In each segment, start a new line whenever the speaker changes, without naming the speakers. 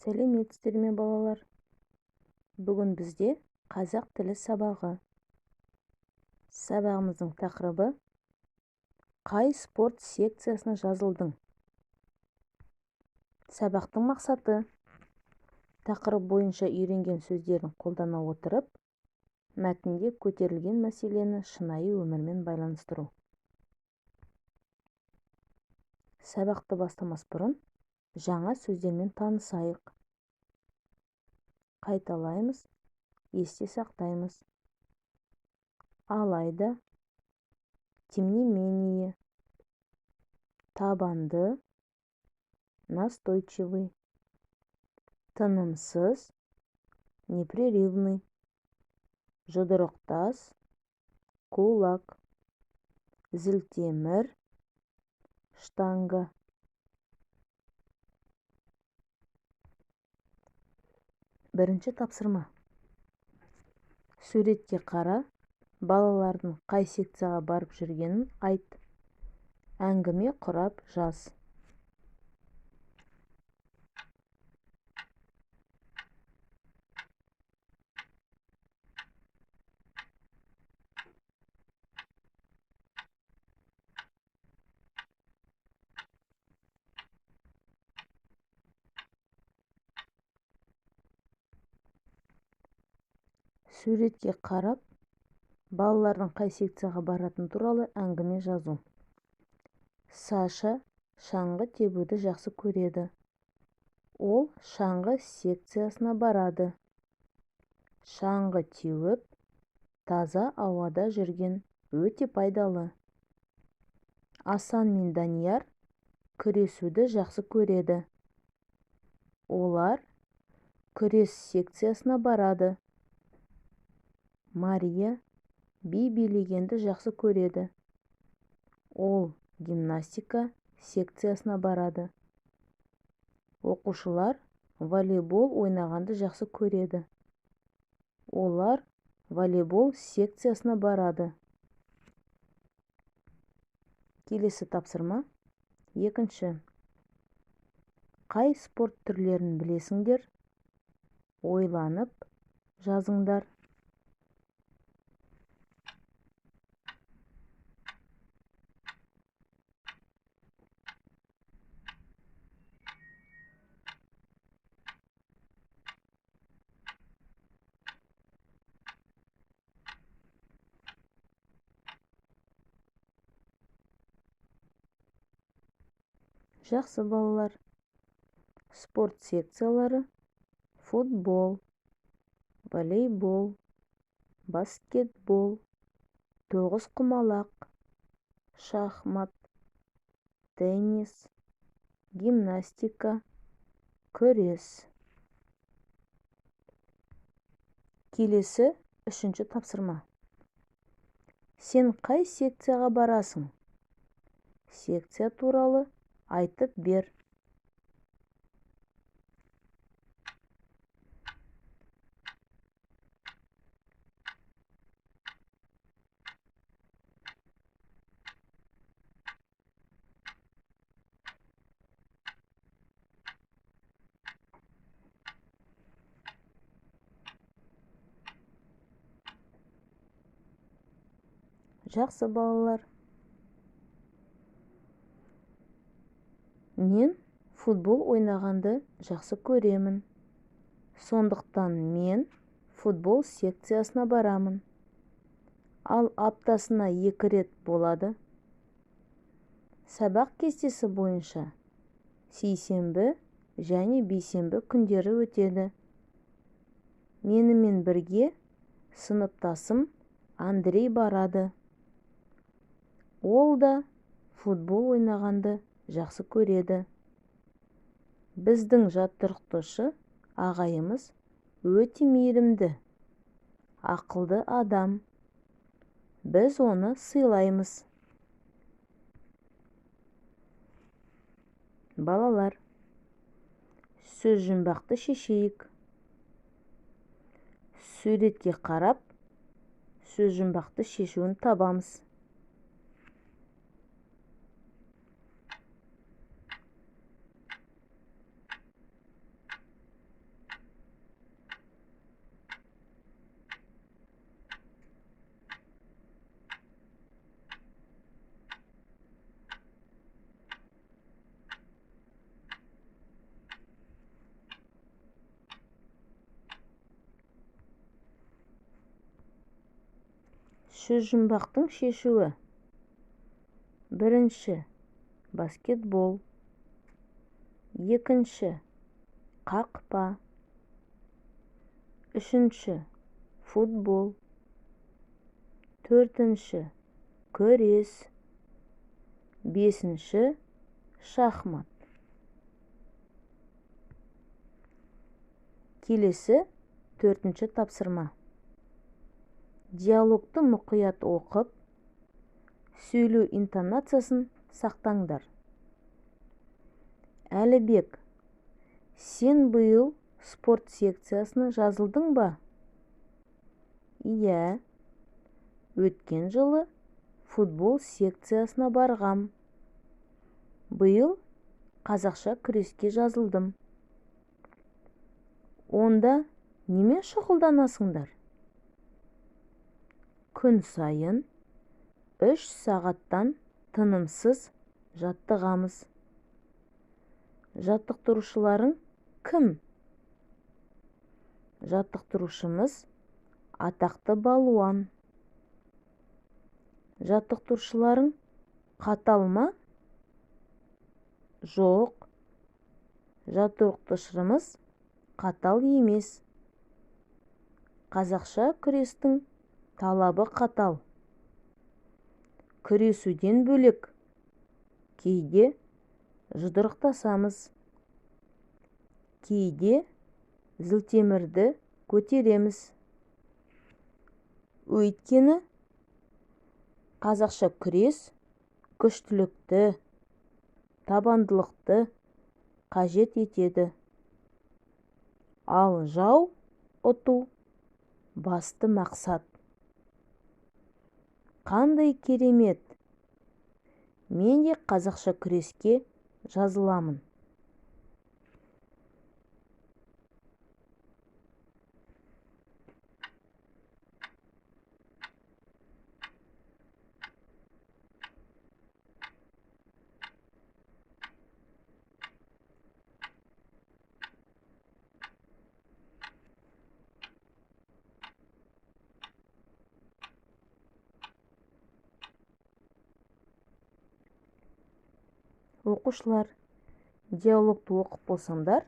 Сәлеметсіздер ме балалар? Бүгін бізде қазақ тілі сабағы. Сабағымыздың тақырыбы қай спорт секциясына жазылдың? Сабақтың мақсаты тақырып бойынша үйренген сөздерін қолдана отырып, мәтінде көтерілген мәселені шынайы өмірмен байланыстыру. Сабақты бастамас бұрын жаңа сөздермен танысайық. Қайталаймыз, есте сақтаймыз. Алайда, тем не менее, табанды, настойчивый, тынымсыз, непрерывный, жұдырықтас, кулак, зілтемір, штанга. Бірінші тапсырма. Суретке қара, балалардың қай секцияға барып жүргенін айт. Әңгіме құрап жаз. Суретке қарап, балалардың қай секцияға баратын туралы әңгіме жазу. Саша шаңғы тебуді жақсы көреді. Ол шаңғы секциясына барады. Шаңғы теуіп, таза ауада жүрген өте пайдалы. Асан мен Данияр күресуді жақсы көреді. Олар күрес секциясына барады. Мария би билегенді жақсы көреді. Ол гимнастика секциясына барады. Оқушылар волейбол ойнағанды жақсы көреді. Олар волейбол секциясына барады. Келесі тапсырма. Екінші. Қай спорт түрлерін білесіңдер? Ойланып жазыңдар. Жақсы балалар. Спорт секциялары: футбол, волейбол, баскетбол, тоғызқұмалақ, шахмат, теннис, гимнастика, күрес. Келесі үшінші тапсырма. Сен қай секцияға барасың? Секция туралы айтып бер. Жақсы балалар. Мен футбол ойнағанды жақсы көремін. Сондықтан мен футбол секциясына барамын. Ал аптасына 2 рет болады. Сабақ кестесі бойынша сейсенбі және бейсенбі күндері өтеді. Менімен бірге сыныптасым Андрей барады. Ол да футбол ойнағанды жақсы көреді. Біздің жаттықтырушы ағайымыз өте мейірімді, ақылды адам. Біз оны сыйлаймыз. Балалар, сөз жұмбақты шешейік. Суретке қарап, сөз жұмбақты шешуін табамыз. жұмбақтың шешуі. Бірінші баскетбол, екінші қақпа, үшінші футбол, төртінші күрес, бесінші шахмат. Келесі төртінші тапсырма. Диалогты мұқият оқып, сөйлеу интонациясын сақтаңдар. Әлібек, сен биыл спорт секциясына жазылдың ба? Иә, өткен жылы футбол секциясына барғам. Биыл қазақша күреске жазылдым. Онда немен шұғылданасыңдар? Күн сайын 3 сағаттан тынымсыз жаттығамыз. Жаттықтырушыларың кім? Жаттықтырушымыз атақты балуан. Жаттықтырушыларың қатал ма? Жоқ. Жаттықтырушымыз қатал емес. Қазақша күрестің талабы қатал. Күресуден бөлек кейде жұдырықтасамыз. Кейде зілтемірді көтереміз. Өйткені қазақша күрес күштілікті, табандылықты қажет етеді. Ал жау ұту басты мақсат. Қандай керемет! Мен де қазақша күреске жазыламын. Оқушылар, диалогты оқып болсаңдар,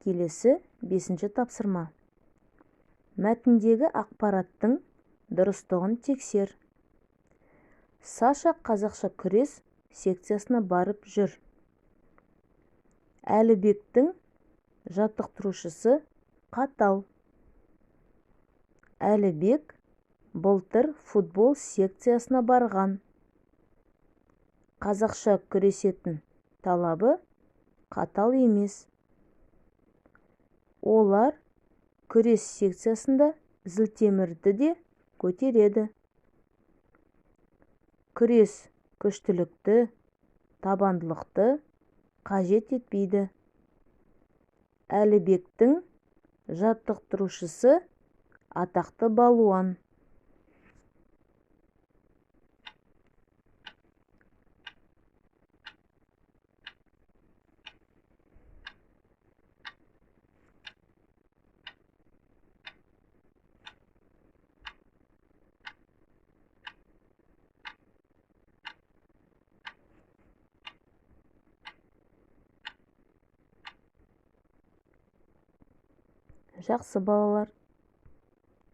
келесі 5-ші тапсырма. Мәтіндегі ақпараттың дұрыстығын тексер. Саша қазақша күрес секциясына барып жүр. Әлібектің жаттықтырушысы қатал. Әлібек былтыр футбол секциясына барған. Қазақша күресетін талабы қатал емес. Олар күрес секциясында зілтемірді де көтереді. Күрес күштілікті, табандылықты қажет етпейді. Әлібектің жаттықтырушысы атақты балуан. Жақсы балалар,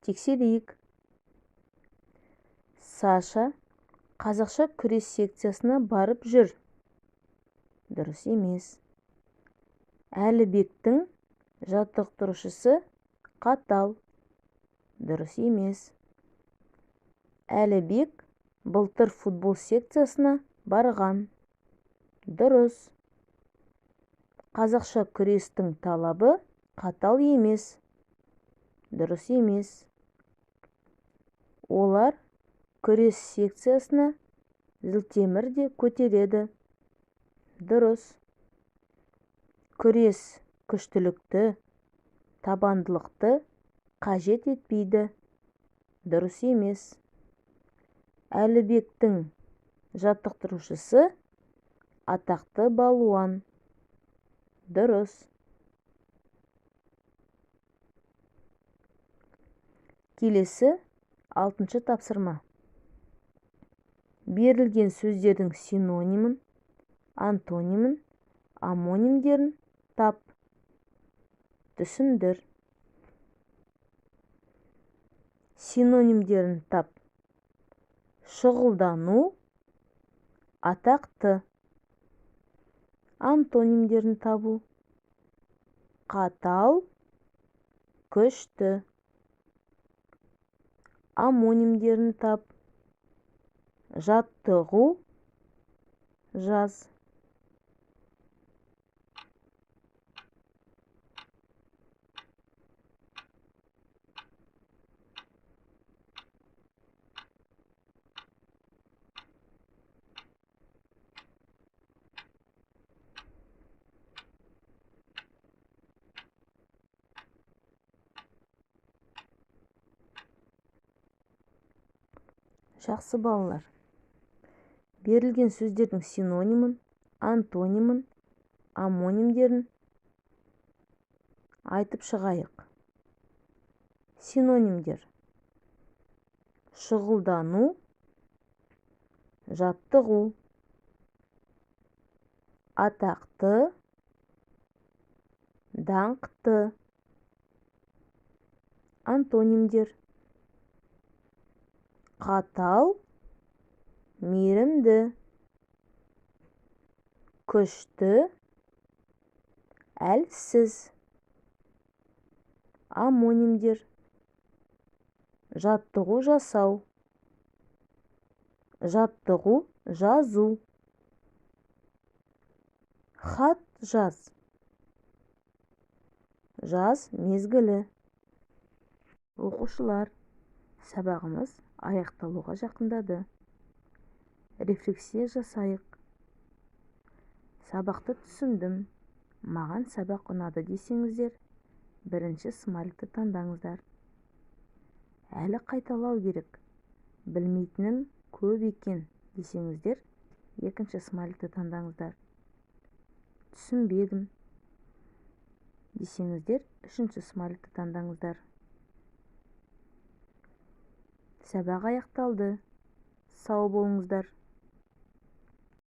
тексерейік. Саша қазақша күрес секциясына барып жүр. Дұрыс емес. Әлібектің жаттықтырушысы қатал. Дұрыс емес. Әлібек былтыр футбол секциясына барған. Дұрыс. Қазақша күрестің талабы қатал емес. Дұрыс емес. Олар күрес секциясына зілтемір де көтереді. Дұрыс. Күрес күштілікті, табандылықты қажет етпейді. Дұрыс емес. Әлібектің жаттықтырушысы атақты балуан. Дұрыс. Келесі Алтыншы тапсырма. Берілген сөздердің синонимін, антонимін, амонимдерін тап. Түсіндір. Синонимдерін тап. Шұғылдану, атақты. Антонимдерін табу. Қатал, күшті. Амонимдерін тап. Жаттығу, жаз. Жақсы балалар. Берілген сөздердің синонимін, антонимін, амонимдерін айтып шығайық. Синонимдер: шұғылдану, жаттығу, атақты, даңқты. Антонимдер: қатал, мейірімді, күшті, әлсіз. Амонимдер: жаттығу жасау, жаттығу жазу. Хат жаз, жаз мезгілі. Оқушылар, сабағымыз аяқталуға жақындады. Рефлексия жасайық. Сабақты түсіндім, маған сабақ ұнады десеңіздер, бірінші смайликті таңдаңыздар. Әлі қайталау керек, білмейтінім көп екен десеңіздер, екінші смайликті таңдаңыздар. Түсінбедім десеңіздер, үшінші смайликті таңдаңыздар. Сабақ аяқталды. Сау болыңыздар.